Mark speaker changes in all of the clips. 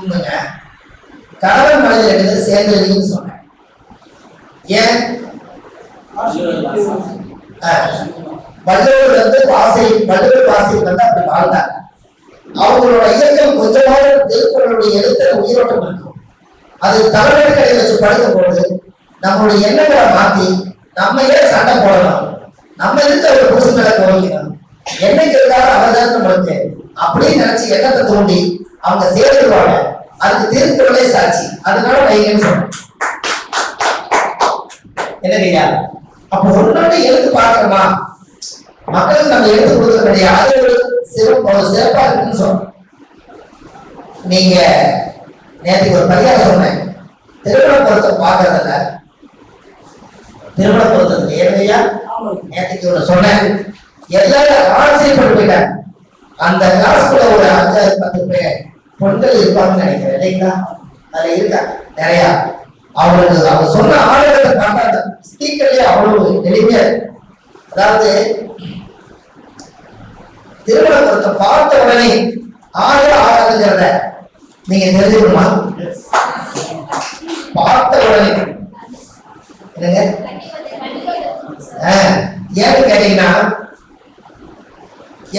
Speaker 1: தூங்குங்க, கணவன் மனைவி 2 பேரும் சேர்ந்து சொன்னேன். ஏன் வள்ளுவர் வள்ளுவர் வாசிகள் அப்படி வாழ்ந்தாங்க. அவங்களோட இயக்கம் கொஞ்சமாக திருக்குறளுடைய எழுத்துல உயிரோட்டம் இருக்கும். அது தலைவர்களை வச்சு படிக்கும் பொழுது நம்மளுடைய எண்ணங்களை மாத்தி நம்ம ஏன் சண்டை போடணும், நம்ம இருக்க ஒரு புதுசு மேல கோவிக்கணும், என்னைக்கு இருந்தாலும் அவர்தான் நம்மளுக்கு அப்படின்னு நினைச்சு எண்ணத்தை தூண்டி அவங்க சேர்ந்துருவாங்க. அதுக்கு திருக்குறளே சாட்சி. அதனால வைங்கன்னு சொல்றேன். என்னங்கய்யா, அப்ப ஒன்னொன்னு எடுத்து பார்க்கணுமா, மக்களுக்கு நம்ம எடுத்து கொடுக்க கிடையாது. அது ஒரு சிறப்பா இருக்குன்னு சொல்றோம். நீங்க நேற்றுக்கு ஒரு பரிகாரம் சொன்னேன், திருமண பொருத்தம் பார்க்கறதில்ல, திருமண பொருத்தத்துக்கு ஏழையா நேற்றுக்கு ஒண்ணு சொன்னேன். எல்லாரும் ஆச்சரியப்பட்டு போயிட்டாங்க. அந்த கிளாஸ்க்குள்ள ஒரு 5-10 பேர் பெண்கள் இருப்பாங்கன்னு நினைக்கிறேன், இல்லைங்களா? அதுல இருக்கா நிறைய. அவங்களுக்கு அவங்க சொன்ன ஆளுகளை பார்த்தா ஸ்பீக்கர்லயே அவ்வளவு எளிமையா. அதாவது திருமண பொருத்தம் பார்த்த உடனே ஆகாதுங்கிறத நீங்க தெரிஞ்சுக்கணுமா? பார்த்த உடனே என்னங்க ஏன்னு கேட்டீங்கன்னா,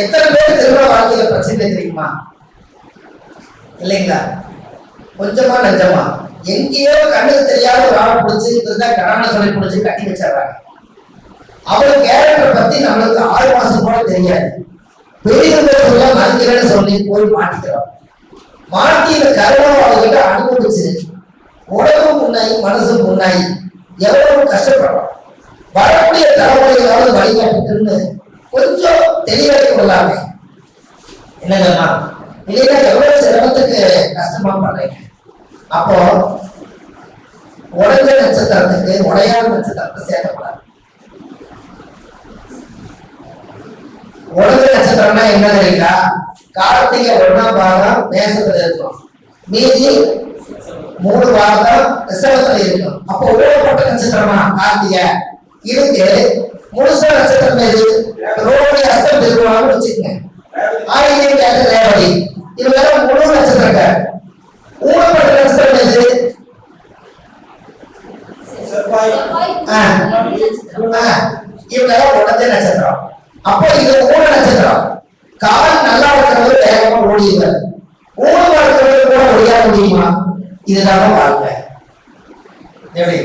Speaker 1: எத்தனை பேர் திருமண வாழ்க்கையில பிரச்சனை தெரியுமா? இல்லைங்களா? கொஞ்சமா நஞ்சமா எங்கேயோ கண்ணுக்கு தெரியாத ஒரு ஆளை பிடிச்சி இருந்தா கடனை சொல்லி பிடிச்சி கட்டி வச்சிடறாங்க. அவள் கேரக்டர் பத்தி நம்மளுக்கு 6 மாசம் கூட தெரியாது. பெரியவங்க மதிக்கிறேன்னு சொல்லி போய் மாட்டிக்கிறோம். மாட்டி இந்த கருணம் அவங்ககிட்ட அனுபவிச்சு உடம்பும் புண்ணாயி மனசும் புண்ணாயி எவ்வளவு கஷ்டப்படுறோம். வரக்கூடிய தலைமுறைகளாவது வழிகாட்டுன்னு கொஞ்சம் தெளிவாக்கி கொள்ளலாமே. என்னங்கம்மா, இல்லைன்னா எவ்வளவு சிரமத்துக்கு கஷ்டமா பண்றீங்க. அப்போ உடஞ்ச நட்சத்திரத்துக்கு உடையாத நட்சத்திரத்தை சேர்க்கப்படாது. உடஞ்ச நட்சத்திரம்னா என்ன தெரியுங்களா? கார்த்திகை 1ஆம் பாகம் மேசத்துல இருக்கும், மீதி 3 பாகம் ரிஷபத்துல இருக்கும். அப்போ ஊழப்பட்ட நட்சத்திரமா கார்த்திகை இதுக்கு முழுசா நட்சத்திரம் எது? ரோடி அஸ்தம் திருவாங்க வச்சுக்கோங்க. ஆயிரம் கேட்ட ரேவதி இவங்க முழு நட்சத்திரங்கள். ஊழப்பட்ட நட்சத்திரம் எது? இவங்க உடஞ்ச நட்சத்திரம். அப்போ இது ஊழ நட்சத்திரம். கால் நல்லா இருக்கிறவங்க வேகமா ஓடிடுவார், ஊழமா இருக்கிறவங்க கூட ஓடியா முடியுமா? இதுதான் வாழ்க்கை. எப்படி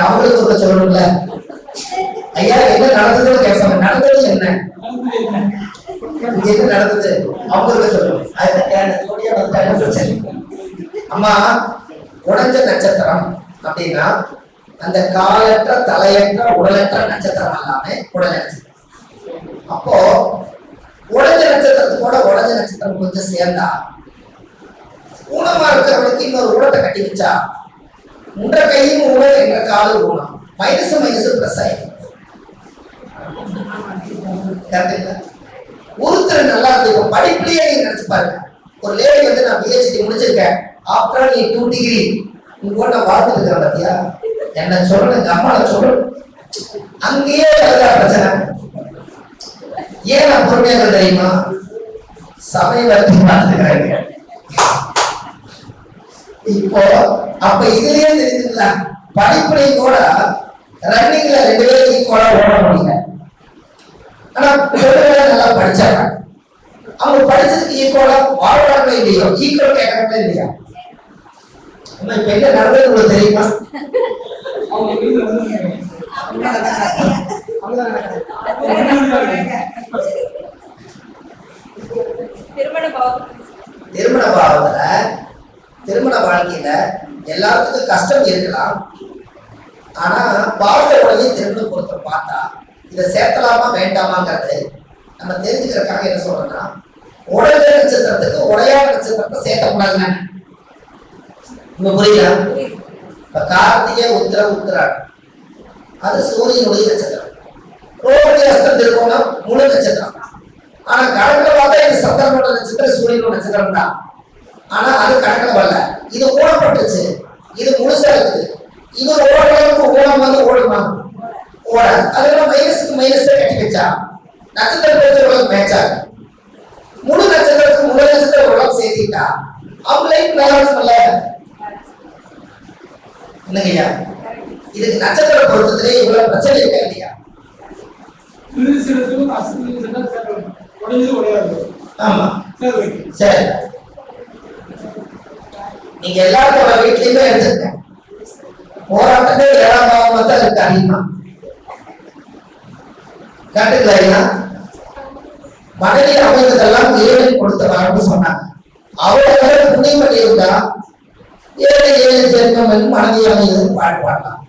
Speaker 1: அவங்களுக்கு ஒரு சொல்லணும்ல, ஐயா என்ன நடந்ததுன்னு கேட்பாங்க. நடந்தது என்ன நடந்தது அவங்களுக்கு சொல்லணும். அம்மா, உடஞ்ச நட்சத்திரம் அப்படின்னா அந்த காலற்ற தலையற்ற உடலற்ற நட்சத்திரம் எல்லாமே உடஞ்ச நட்சத்திரம். அப்போ உடஞ்ச நட்சத்திரத்தோட உடஞ்ச நட்சத்திரம் கொஞ்சம் சேர்ந்தா ஊனமா இருக்கிறவனுக்கு இன்னொரு ஊனத்தை கட்டி வச்சா முன்ற கையும் ஊனம் என்ற காலம் ஊனம், மைனஸ் மைனஸ் பிளஸ் ஆயிடும். கரெக்டுங்களா? ஒருத்தர் நல்லா இருக்கும் படிப்புலயே நீங்க நினைச்சு பாருங்க. ஒரு லேடி வந்து நான் PhD முடிச்சிருக்கேன், ஆஃப்டர் நீ 2 டிகிரி உங்க நான் வாழ்ந்துட்டு இருக்கிறேன் பாத்தியா, என்ன சொல்லணும், எங்க அம்மாவை சொல்லணும். அங்கேயே பிரச்சனை. ஏன் நான் பொறுமையாக தெரியுமா? சபை வரைக்கும் பார்த்துக்கிறாங்க. இப்போ அப்ப இதுலயே தெரிஞ்சுங்களா, படிப்புலையும் கூட ரன்னிங்ல 2 பேரும் ஈக்குவலா ஓட முடியல. ஆனா நல்லா படிச்சாங்க, அவங்க படிச்சதுக்கு ஈக்குவலா வாழ்றாங்களே இல்லையோ, ஈக்குவல் கேட்கறாங்களே இல்லையா? இப்ப என்ன நடந்தது உங்களுக்கு தெரியுமா? திருமண வாழ்க்கையில எல்லாத்துக்கும் கஷ்டம் இருக்கலாம். ஆனா பார்த்த உடனே திருமண பொருத்தம் பார்த்தா இதை சேர்த்தலாமா வேண்டாமாங்கிறது நம்ம தெரிஞ்சுக்கிறதுக்காக என்ன சொல்றோம்னா, உடஞ்ச நட்சத்திரத்துக்கு உடையாத நட்சத்திரத்தை சேர்த்தக்கூடாதுங்க. இப்ப புரியுதா? இப்ப கார்த்திகை உத்திராடம் அது சூரியனுடைய நட்சத்திரம். ரோஹிணி அஸ்தம் திருக்கோணம் முழு நட்சத்திரம். ஆனா கணக்குல பார்த்தா இது சந்திரனோட நட்சத்திரம் சூரியனோட நட்சத்திரம் தான். ஆனா அது கணக்குல வரல. இது வராது. அதெல்லாம் மைனஸுக்கு மைனஸ் கட்டி வச்சா நட்சத்திர பொறுத்த உலகம் மேட்ச் ஆகும். முழு நட்சத்திரத்துக்கு முழு நட்சத்திர உலகம் சேர்த்திட்டா அவங்க லைஃப் நல்லா இருக்கும்ல. என்னங்கய்யா, இதுக்கு நட்சத்திர பொருத்தத்திலே இவ்வளவு பிரச்சனை இருக்கா இல்லையா? ஆமா சரி, நீங்க எல்லாத்தோட வீட்லயுமே எடுத்துருக்க போராட்டமே 7ஆம் பாவமா தான் இருக்கு அதிகமா. காட்டுங்களா? மனைவி அமைந்ததெல்லாம் இறைவன் கொடுத்த வரம்னு சொன்னாங்க. அவ்வளவு புண்ணியம் பண்ணியிருந்தா 7 ஜென்மம் மனைவி அமைந்ததுன்னு பாட்டு பாடலாம்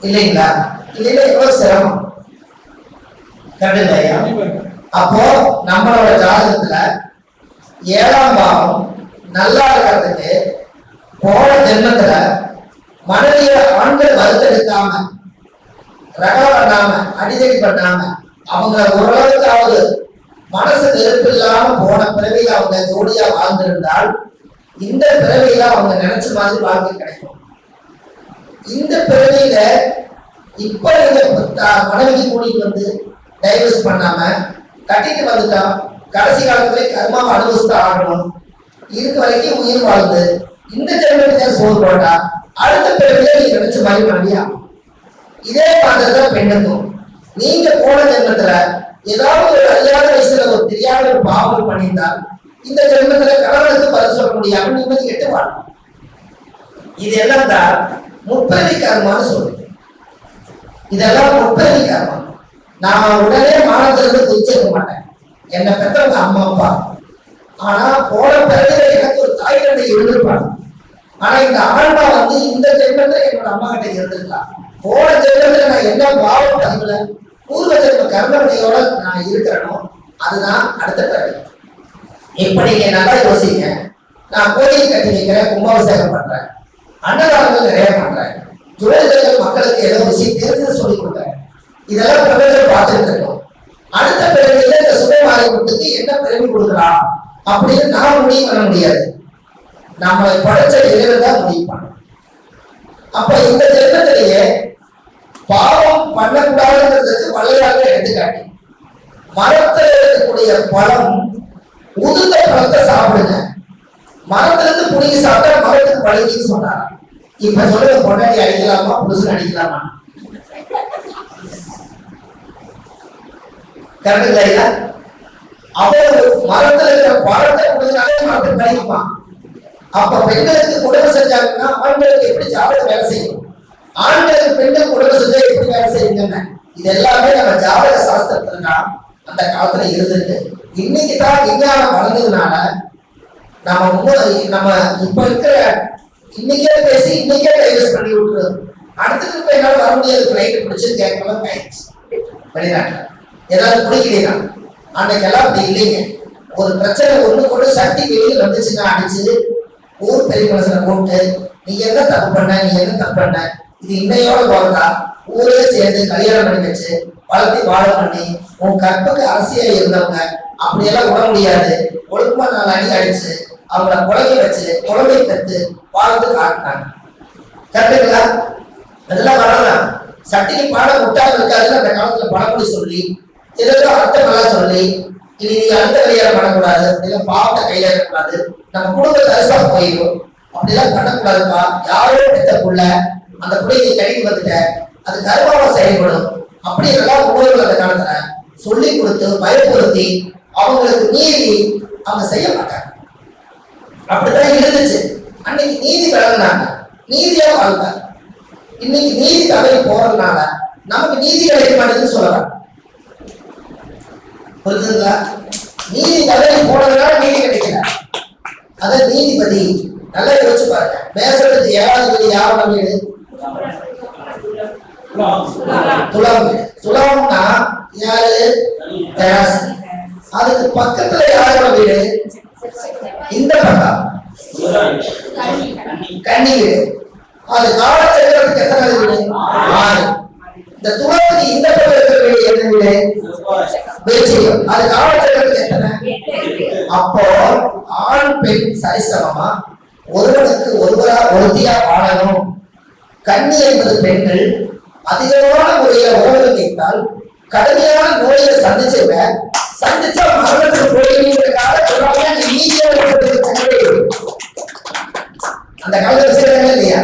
Speaker 1: இல்லைங்களா? இல்லைன்னா எவ்வளவு சிரமம். கண்டுலையா? அப்போ நம்மளோட ஜாதகத்துல 7ஆம் பாவம் நல்லா இருக்கிறதுக்கு போன ஜென்மத்துல மனைவிய ஆண்கள் வறுத்தெடுக்காம ரகம் பண்ணாம அடிதடி பண்ணாம அவங்க ஓரளவுக்காவது மனசு நெருப்பு இல்லாம போன பிறவியில அவங்க ஜோடியா வாழ்ந்திருந்தால் இந்த பிறவியில அவங்க நினைச்ச மாதிரி வாழ்க்கை கிடைக்கும். இந்த பிறவியில இப்ப நீங்க மனைவிக்கு கூட்டிட்டு வந்து டைவர்ஸ் பண்ணாம கட்டிட்டு வந்துட்டான், கடைசி காலத்துல கர்மாவை அனுபவிச்சுட்டு ஆகணும். இருக்க வரைக்கும் உயிர் வாழ்ந்து இந்த ஜென்மத்துக்கு சோறு போட்டா அடுத்த பிறவில நீங்க நினைச்ச மாதிரி மனைவியா. இதே மாதிரிதான் பெண்ணுக்கும். நீங்க போன ஜென்மத்துல ஏதாவது ஒரு அறியாத வயசுல ஒரு தெரியாத ஒரு பாவம் பண்ணியிருந்தால் இந்த ஜென்மத்துல கணவனுக்கு பதில் சொல்ல முடியாம நிம்மதி கெட்டு வாழும். இது எல்லாம் தான் முப்பிறவி கர்மான்னு சொல்லுது. இதெல்லாம் முப்பிறவி கர்மா. நான் உடனே மானத்திலிருந்து குதிச்சிருக்க மாட்டேன். என்னை பெற்றவங்க அம்மா அப்பா. ஆனா போன பிறகு எனக்கு ஒரு தாய் தந்தை இருந்திருப்பாங்க. ஆனா இந்த ஆன்மா வந்து இந்த ஜென்மத்துல என்னோட அம்மா கிட்ட இருந்திருக்கலாம். போன ஜென்மத்துல நான் என்ன பாவம் பதிவுல பூர்வ ஜென்ம கர்மவினையோட நான் இருக்கிறனோ அதுதான் அடுத்த பிறகு. இப்ப நீங்க நல்லா யோசிங்க. நான் கோயில் கட்டி வைக்கிறேன், கும்பாபிஷேகம் பண்றேன், அன்னதானங்கள் நிறைய பண்றேன், ஜோதிடர்கள் மக்களுக்கு ஏதோ விஷயம் தெரிஞ்சு சொல்லி கொடுக்குறேன். இதெல்லாம் பிரபஞ்சம் பார்த்துட்டு இருக்கோம். அடுத்த பிறவியில இந்த சுபமாரியத்துக்கு என்ன பிறவி கொடுக்கலாம் அப்படின்னு நான் முடிவு பண்ண முடியாது. நம்மளை படைச்ச இறைவன் தான் முடிவு பண்ணணும். அப்ப இந்த ஜென்மத்திலேயே பாவம் பண்ணக்கூடாதுன்றதுக்கு வள்ளையாக எடுத்துக்காட்டி மரத்தில் இருக்கக்கூடிய பழம் உதுந்த பழத்தை சாப்பிடுங்க, மரத்துல இருந்து புடிங்கி சாப்பிட்டா மரத்துக்கு பழகின்னு சொன்னாங்க. இப்ப சொல்லுங்க, பொண்டாட்டி அடிக்கலாமா புதுசு அடிக்கலாமா? கரெக்டுங்களா? அவ்வளவு மரத்துல இருக்கிற பழத்தை கொடுத்தனாலே மரத்துக்கு கிடைக்குமா? அப்ப பெண்களுக்கு குடும்பம் செஞ்சாங்கன்னா ஆண்களுக்கு எப்படி ஜாதகம் வேலை செய்யும், ஆண்களுக்கு பெண்கள் குடும்பம் செஞ்சா எப்படி வேலை செய்யுங்க? இது எல்லாமே நம்ம ஜாதக சாஸ்திரத்துல அந்த காலத்துல இருந்துட்டு இன்னைக்கு தான் விஞ்ஞானம் வளர்ந்ததுனால நம்ம இப்ப இருக்கிற இன்னைக்கே பேசி இன்னைக்கே டைவர்ஸ் பண்ணி விட்டுருது. அடுத்தது இப்ப என்னால வர முடியாது, ஃபிளைட் பிடிச்சு கேட்கலாம் ஆயிடுச்சு. வெளிநாட்டுல ஏதாவது பிடிக்கிறீங்க அன்னைக்கெல்லாம் அப்படி இல்லைங்க. ஒரு பிரச்சனை ஒண்ணு கொண்டு சக்தி வெளியில் வந்துச்சுன்னா அடிச்சு ஊர் பெரிய மனுஷனை போட்டு நீ என்ன தப்பு பண்ண, நீ என்ன தப்பு பண்ண, இது இன்னையோட போறதா ஊரே சேர்ந்து கல்யாணம் பண்ணி வச்சு வளர்த்தி வாழ பண்ணி உன் கற்புக்கு அரசியா இருந்தவங்க அப்படியெல்லாம் விட முடியாது. ஒழுக்கமா 4 அடி அடிச்சு அவங்கள குழந்தை வச்சு குழந்தை பெற்று வாழ்ந்து காட்டினாங்க. கரெக்டுங்களா? அதெல்லாம் வரலாம். சட்டிக்கு பாடம் முட்டாக இருக்காதுன்னு அந்த காலத்துல பழமொழி சொல்லி ஏதோ அர்த்தமெல்லாம் சொல்லி இனி நீங்க அடுத்த கல்யாணம் பண்ணக்கூடாது, அப்படிலாம் பாவத்தை கையில இருக்கக்கூடாது, நம்ம குடும்ப தரிசா போயிடும், அப்படிலாம் பண்ணக்கூடாதுப்பா, யாரோ பெற்ற புள்ள அந்த பிள்ளைக்கு கடிக்கு வந்துட்ட அது கர்மாவா செயல்படும் அப்படி எல்லாம் ஊழல் அந்த காலத்துல சொல்லி கொடுத்து பயப்படுத்தி அவங்களுக்கு நீதி அவங்க செய்ய மாட்டாங்க. அப்படித்தான் இருந்துச்சு. அன்னைக்கு நீதி வழங்கினாங்க, நீதியா வாழ்ந்தாங்க. இன்னைக்கு நீதி தவறி போறதுனால நமக்கு நீதி கிடைக்க மாட்டேங்குதுன்னு சொல்லலாம். புரிஞ்சுங்களா? நீதி தவறி போனதுனால நீதி கிடைக்கல. அத நீதிபதி நல்லா யோசிச்சு பாருங்க. மேசத்துக்கு 7வது வீடு யாரோட வீடு? துலாம் வீடு. துலாம்னா யாரு? தராசு. அதுக்கு பக்கத்துல யாரோட வீடு? இந்த பக்கம் கன்னி வீடு. அது காலச்சக்கரத்துக்கு எத்தனை வீடு? 6. இந்த துலாத்துக்கு இந்த பக்கம் இருக்கிற வீடு என்ன வீடு? விருச்சிகம். அது காலச்சக்கரத்துக்கு எத்தனை? அப்போ ஆண் பெண் சரிசமமா ஒருவனுக்கு ஒருவரா ஒருத்தியா வாழணும். கன்னி என்பது பெண்கள், அதிகமான முறையில உறவுகள் வைத்தால் கடுமையான நோயை சந்திச்சா மரணத்துக்கு போயிருக்காக அந்த காலத்துல செய்யறாங்க இல்லையா?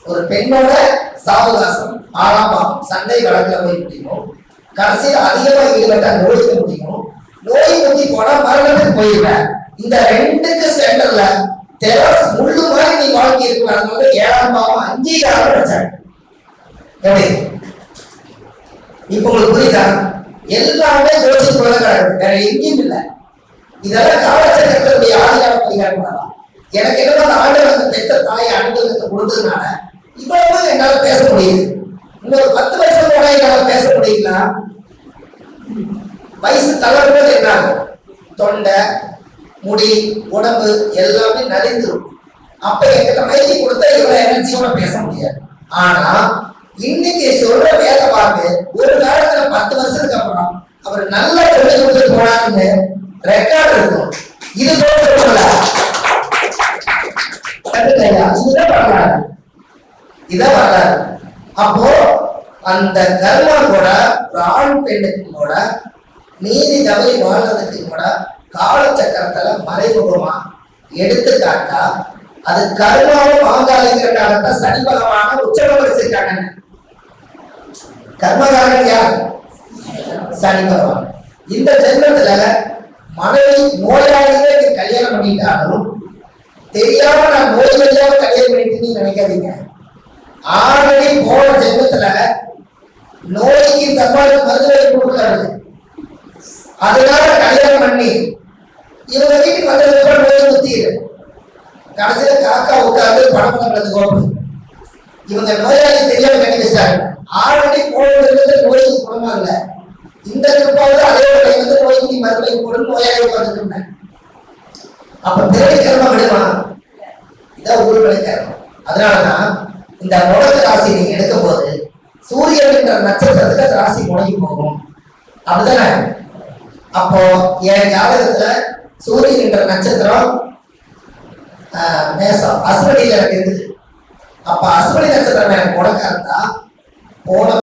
Speaker 1: ஒரு பெண்ணோட சாவகாசம் 6ஆம் பாவம் சண்டை வழக்குல போய் முடியும், கடைசியில் அதிகமா ஈடுபட்ட நோய்க்கு முடியும், நோய் முத்தி போனா மரணத்துக்கு போயிருவேன். இந்த ரெண்டுக்கு சென்டர்ல தெரஸ் முள்ளு மாதிரி நீ வாழ்க்கை இருக்கிறாங்க. 7ஆம் பாவம் அங்கீகாரம் வச்சாங்க. எப்படி இப்ப உங்களுக்கு புரியுதா? எல்லாமே ஜோசிக்குள்ள கிடக்குது, வேற எங்கேயும் இல்லை. இதெல்லாம் காலச்சக்கரத்தினுடைய ஆதிகார பரிகாரம் பண்ணலாம். எனக்கு என்னன்னா அந்த ஆண்டவர் அந்த பெத்த தாயை அனுபவத்தை கொடுத்ததுனால இவ்வளவு என்னால பேச முடியுது. இன்னொரு 10 வருஷம் போனா என்னால பேச முடியுங்களா? வயசு தளர்வது என்ன ஆகும்? தொண்டை, முடி, உடம்பு எல்லாமே நலிந்துரும். அப்ப என்கிட்ட மைக்கு கொடுத்தா இவ்வளவு எனர்ஜியோட பேச முடியாது. ஆனா இன்னைக்கு சொல்ற வேத வாக்கு ஒரு காலத்துல 10 வருஷத்துக்கு அப்புறம் அவர் நல்ல சொல்லி கொடுத்து போனாருன்னு ரெக்கார்டு இருக்கும். இது போல இத வரலாறு. அப்போ அந்த கர்மா கூட ஆண் பெண்ணுக்கு கூட நீதி தவறி வாழ்றதுக்கு கூட காலச்சக்கரத்துல மறைமுகமா எடுத்துக்காட்டா அது கர்மாவும் வாங்காளிங்கிற காலத்தை சனி பகவான உச்சகம் வச்சிருக்காங்க. கர்மகாரன் யார்? சனி பகவான். இந்த ஜென்மத்துல மனைவி நோயாளியே கல்யாணம் பண்ணிட்டாலும் தெரியாம நான் நோயாளியாக கல்யாணம் பண்ணிட்டு நினைக்காதீங்க. ஆல்ரெடி போன ஜென்மத்துல நோய்க்கு தம்மாவுக்கு மருந்துகளை கொடுக்குறாரு. அதனால கல்யாணம் பண்ணி இவங்க வீட்டுக்கு வந்ததுக்கு நோய் முத்திடு கடைசியில காக்கா உட்கார்ந்து பணம் பண்றது கோப்பு. இவங்க நோயாளி தெரியாம கட்டி வச்சாங்க. ஆல்ரெடி போன ஜென்மத்துல நோய்க்கு குணமாகல. இந்த திருப்பாவது அதே வந்து நோய்க்கு மருந்தை போட்டு நோயாளி உட்கார்ந்துட்டு இருந்தேன். அப்ப பிறகு கர்மம் விடுமா? இதான் ஊழ்வினை கர்மம். அதனாலதான் இந்த முடக்கு ராசி நீங்க எடுக்கும் போது சூரியன் என்ற நட்சத்திரத்துக்கு அந்த ராசி முடங்கி போகும். அப்படிதானே? அப்போ என் ஜாதகத்துல சூரியன் என்ற நட்சத்திரம் மேசம் அஸ்வினியில எனக்கு இருக்குது. அப்ப அஸ்வினி நட்சத்திரம் எனக்கு முடக்கா இருந்தா போன